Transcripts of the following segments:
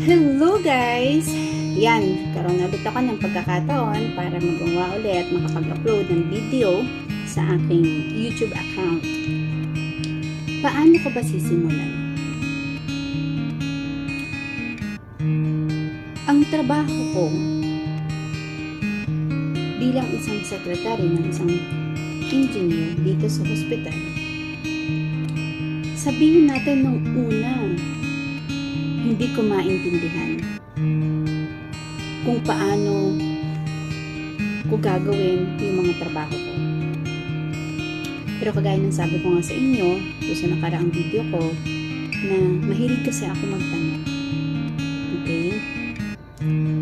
Hello guys! Yan, karoon ulit ako ng pagkakataon para magawa ulit at makapag-upload ng video sa aking YouTube account. Paano ko ba sisimulan? Ang trabaho ko bilang isang secretary ng isang engineer dito sa hospital, sabihin natin nung una, hindi ko maintindihan kung paano ko gagawin yung mga trabaho ko. Pero kagaya ng sabi ko nga sa inyo, sa nakaraang video ko, na mahilig kasi ako magtanong. Okay?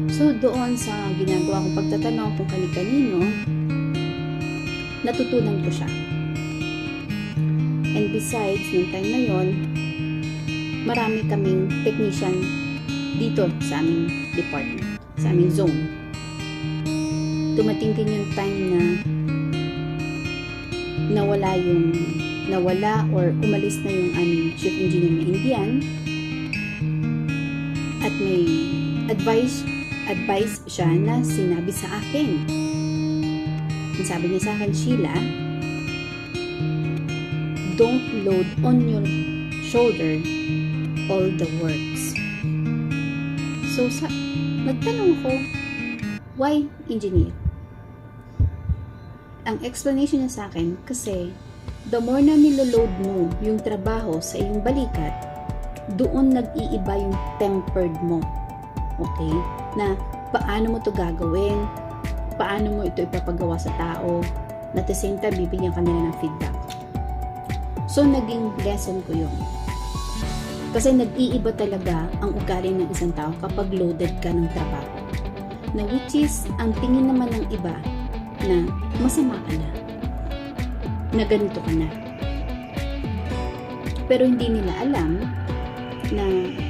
So, doon sa ginagawa kong pagtatanong kung kani-kanino, natutunan ko siya. And besides, nung time na yon, marami kaming technician dito sa aming department, sa aming zone. Dumating din yung time na nawala or umalis na yung aming chief engineer na Indian, at may advice siya na sinabi sa akin. Ang sabi niya sa akin, Sheila, don't load on your shoulder all the works. So, nagtanong ako, why engineer? Ang explanation niya sa akin, kasi the more na niloload mo yung trabaho sa iyong balikat, doon nag-iiba yung tempered mo. Okay? Na paano mo to gagawin, paano mo ito ipapagawa sa tao, na at the same time, bibigyan ka nila ng feedback. So, naging lesson ko yun. Kasi nag-iiba talaga ang ugali ng isang tao kapag loaded ka ng trabaho. Na which is, ang tingin naman ng iba na masama ka na ganito ka na. Pero hindi nila alam na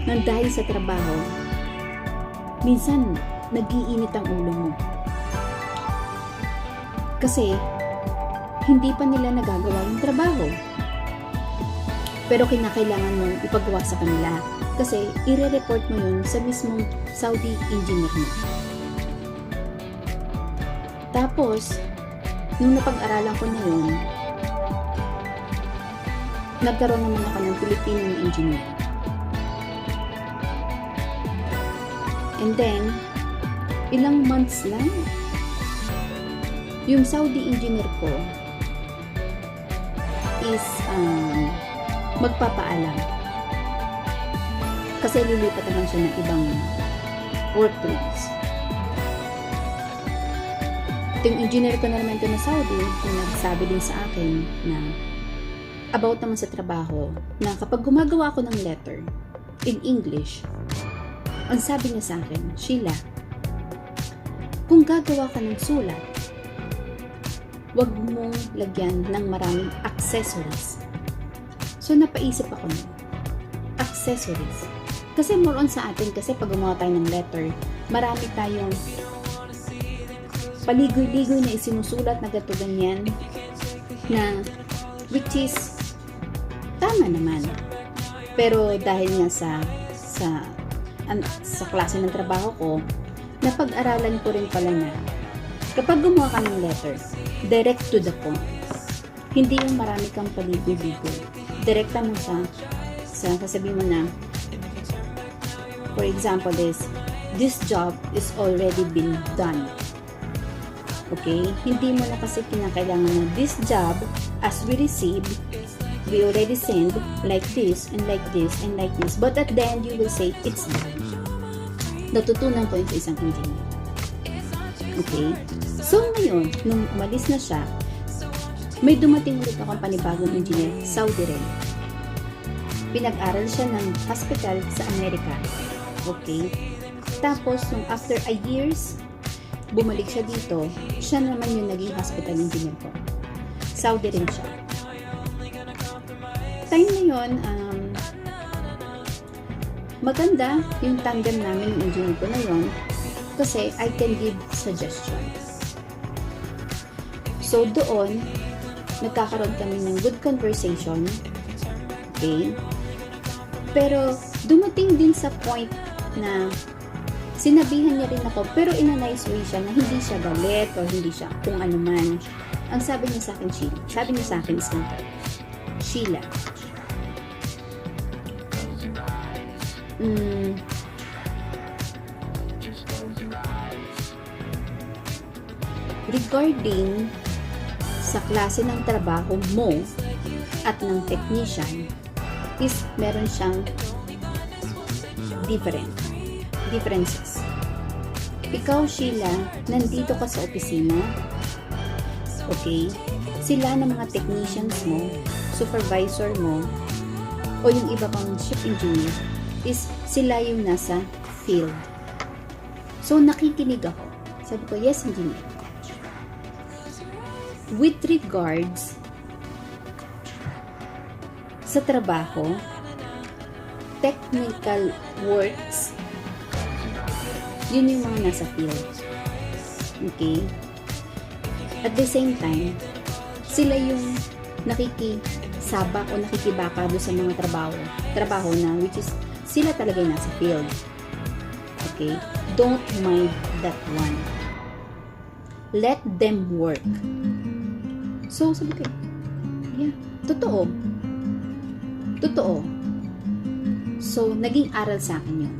nang dahil sa trabaho, minsan nag-iinit ang ulo mo. Kasi, hindi pa nila nagagawa yung trabaho. Pero kinakailangan mong ipagawa sa kanila kasi i-report mo yun sa mismong Saudi engineer mo. Tapos, nung napag-aralan ko na yun, nagkaroon naman ako ng Filipino engineer. And then, ilang months lang, yung Saudi engineer ko is magpapaalam. Kasi lilipat naman siya ng ibang workplace. Yung engineer ko na naman ito na Saudi, yung nagsabi din sa akin na about naman sa trabaho, na kapag gumagawa ako ng letter in English, ang sabi niya sa akin, Sheila, kung gagawa ka ng sulat, wag mong lagyan ng maraming accessories. So, napaisip ako nun. Accessories. Kasi more on sa atin, kasi pag gumawa tayo ng letter, marami tayong paligoy-ligoy na isinusulat na gato ganyan, na which is tama naman. Pero dahil nga sa klase ng trabaho ko, napag-aralan ko rin pala na kapag gumawa ka ng letter, direct to the point. Hindi yung marami kang paligoy-ligoy. Direkta mo sa sasabihin mo na, for example, this job is already been done. Okay? Hindi mo na kasi kinakailangan na this job, as we receive, we already send like this, and like this, and like this. But at the end, you will say, it's done. Natutunan ko yun sa isang engineer. Okay? So, ngayon, nung umalis na siya, may dumating ulit akong panibagong engineer, Saudi rin. Pinag-aral siya ng hospital sa Amerika. Okay? Tapos, nung after a years, bumalik siya dito, siya naman yung naging hospital engineer ko. Saudi rin siya. Time na yun, maganda yung tandem namin yung engineer ko na yun kasi I can give suggestions. So, doon, nagkakaroon kami ng good conversation. Okay? Pero, dumating din sa point na sinabihan niya rin ako, pero in a nice way siya, na hindi siya galit o hindi siya kung ano man. Ang sabi niya sa akin, is ganito, Sheila, regarding sa klase ng trabaho mo at ng technician, is meron siyang differences. Ikaw, Sheila, nandito ka sa opisina, okay? Sila ng mga technicians mo, supervisor mo, o yung iba pang ship engineer, is sila yung nasa field. So, nakikinig ako. Sabi ko, yes, engineer. With regards sa trabaho, technical works, yun yung mga nasa field. Okay? At the same time, sila yung nakikisabak o nakikibaka doon sa mga trabaho na which is sila talaga yung nasa field. Okay? Don't mind that one. Let them work. So, sabi ko, yeah, totoo. So, naging aral sa akin yun.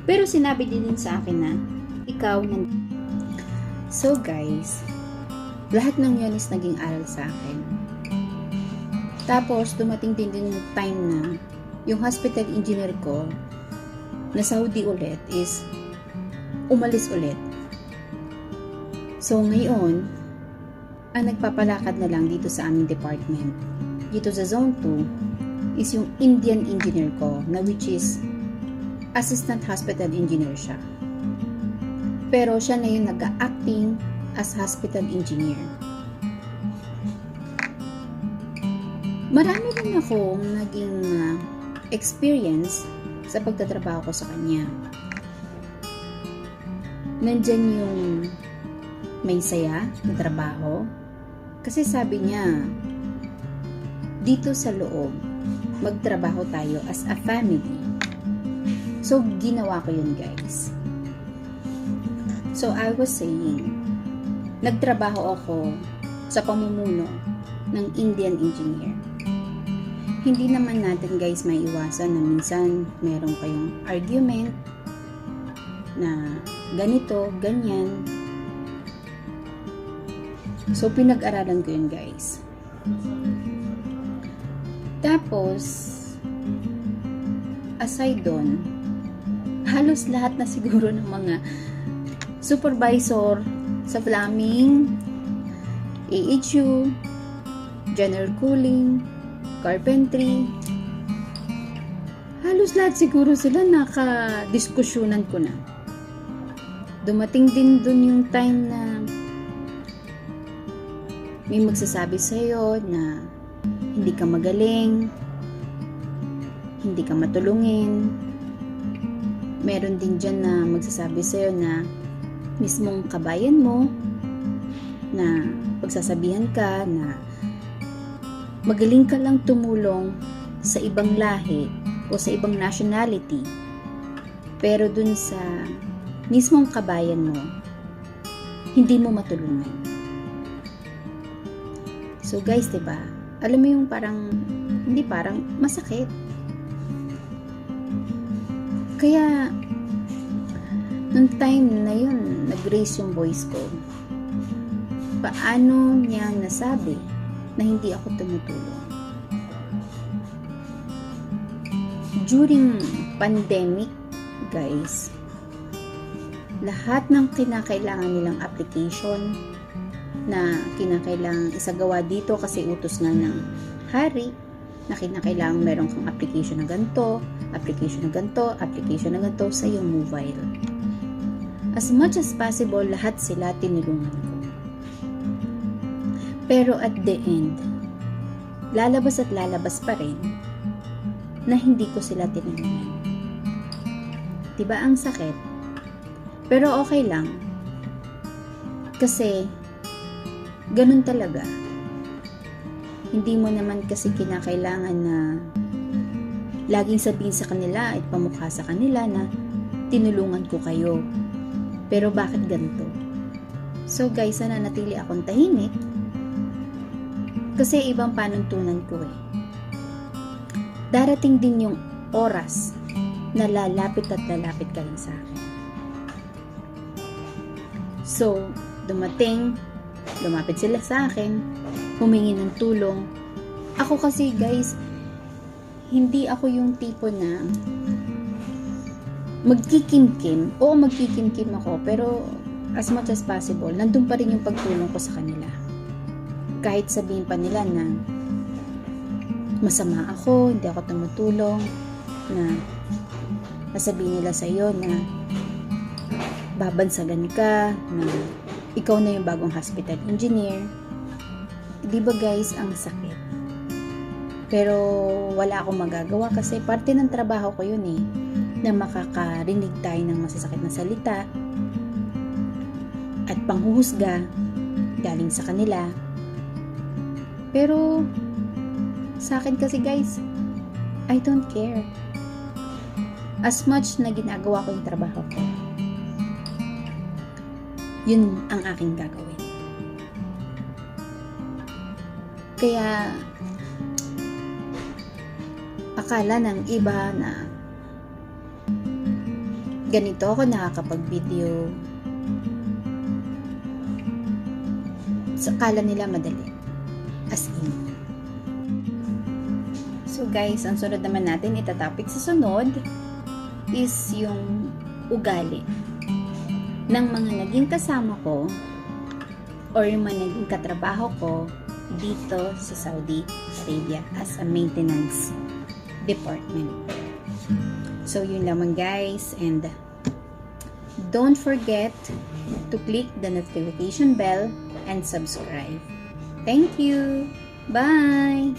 Pero sinabi din sa akin na, ikaw, so guys, lahat ng yun is naging aral sa akin. Tapos, dumating din yung time na, yung hospital engineer ko, na Saudi ulit, is umalis ulit. So, ngayon, ang nagpapalakad na lang dito sa aming department, dito sa Zone 2, is yung Indian engineer ko, na which is assistant hospital engineer siya. Pero siya na yung nag-acting as hospital engineer. Marami rin akong naging experience sa pagtatrabaho ko sa kanya. Nandyan yung may saya na trabaho. Kasi sabi niya, dito sa loob, magtrabaho tayo as a family. So, ginawa ko yun, guys. So, I was saying, nagtrabaho ako sa pamumuno ng Indian engineer. Hindi naman natin, guys, maiwasan na minsan meron kayong argument na ganito, ganyan. So, pinag-aralan ko yun, guys. Tapos, aside doon, halos lahat na siguro ng mga supervisor sa Flaming, AHU, General Cooling, Carpentry, halos lahat siguro sila naka-diskusyonan ko na. Dumating din dun yung time na may magsasabi sa'yo na hindi ka magaling, hindi ka matulungin. Meron din dyan na magsasabi sa'yo na mismong kabayan mo, na pagsasabihan ka na magaling ka lang tumulong sa ibang lahi o sa ibang nationality, pero dun sa mismong kabayan mo, hindi mo matulungan. So guys, diba? Alam mo yung parang, hindi parang, masakit. Kaya, nung time na yun, nag-raise yung voice ko. Paano niya nasabi na hindi ako tumutulong? During pandemic, guys, lahat ng kinakailangan nilang application na kinakailangang isagawa dito kasi utos nga ng hari na kinakailangang meron kang application na ganito, application na ganito, application na ganito sa iyong mobile. As much as possible, lahat sila tinulungan ko. Pero at the end, lalabas at lalabas pa rin na hindi ko sila tinulungan. Diba ang sakit? Pero okay lang. Kasi ganun talaga. Hindi mo naman kasi kinakailangan na laging sabihin sa kanila at pamukha sa kanila na tinulungan ko kayo. Pero bakit ganito? So guys, nananatili akong tahimik kasi ibang panuntunan ko eh. Darating din yung oras na lalapit at lalapit ka rin sa akin. So, lumapit sila sa akin, humingi ng tulong. Ako kasi guys, hindi ako yung tipo na magkikimkim. Oo, magkikimkim ako, pero as much as possible, nandun pa rin yung pagtulong ko sa kanila. Kahit sabihin pa nila na masama ako, hindi ako tumutulong, na nasabihin nila sa iyo na babansagan ka, na ikaw na yung bagong hospital engineer. Di ba guys, ang sakit. Pero wala akong magagawa kasi parte ng trabaho ko yun eh, na makakarinig tayo ng masasakit na salita at panghuhusga galing sa kanila. Pero sa akin kasi guys, I don't care. As much na ginagawa ko yung trabaho ko, yun ang aking gagawin. Kaya akala ng iba na ganito ako nakakapag-video, akala nila madali. As in. So guys, ang sunod naman natin itatopic sa sunod is yung ugali ng mga naging kasama ko or yung mga naging katrabaho ko dito sa Saudi Arabia as a maintenance department. So yun lamang guys, and don't forget to click the notification bell and subscribe. Thank you. Bye.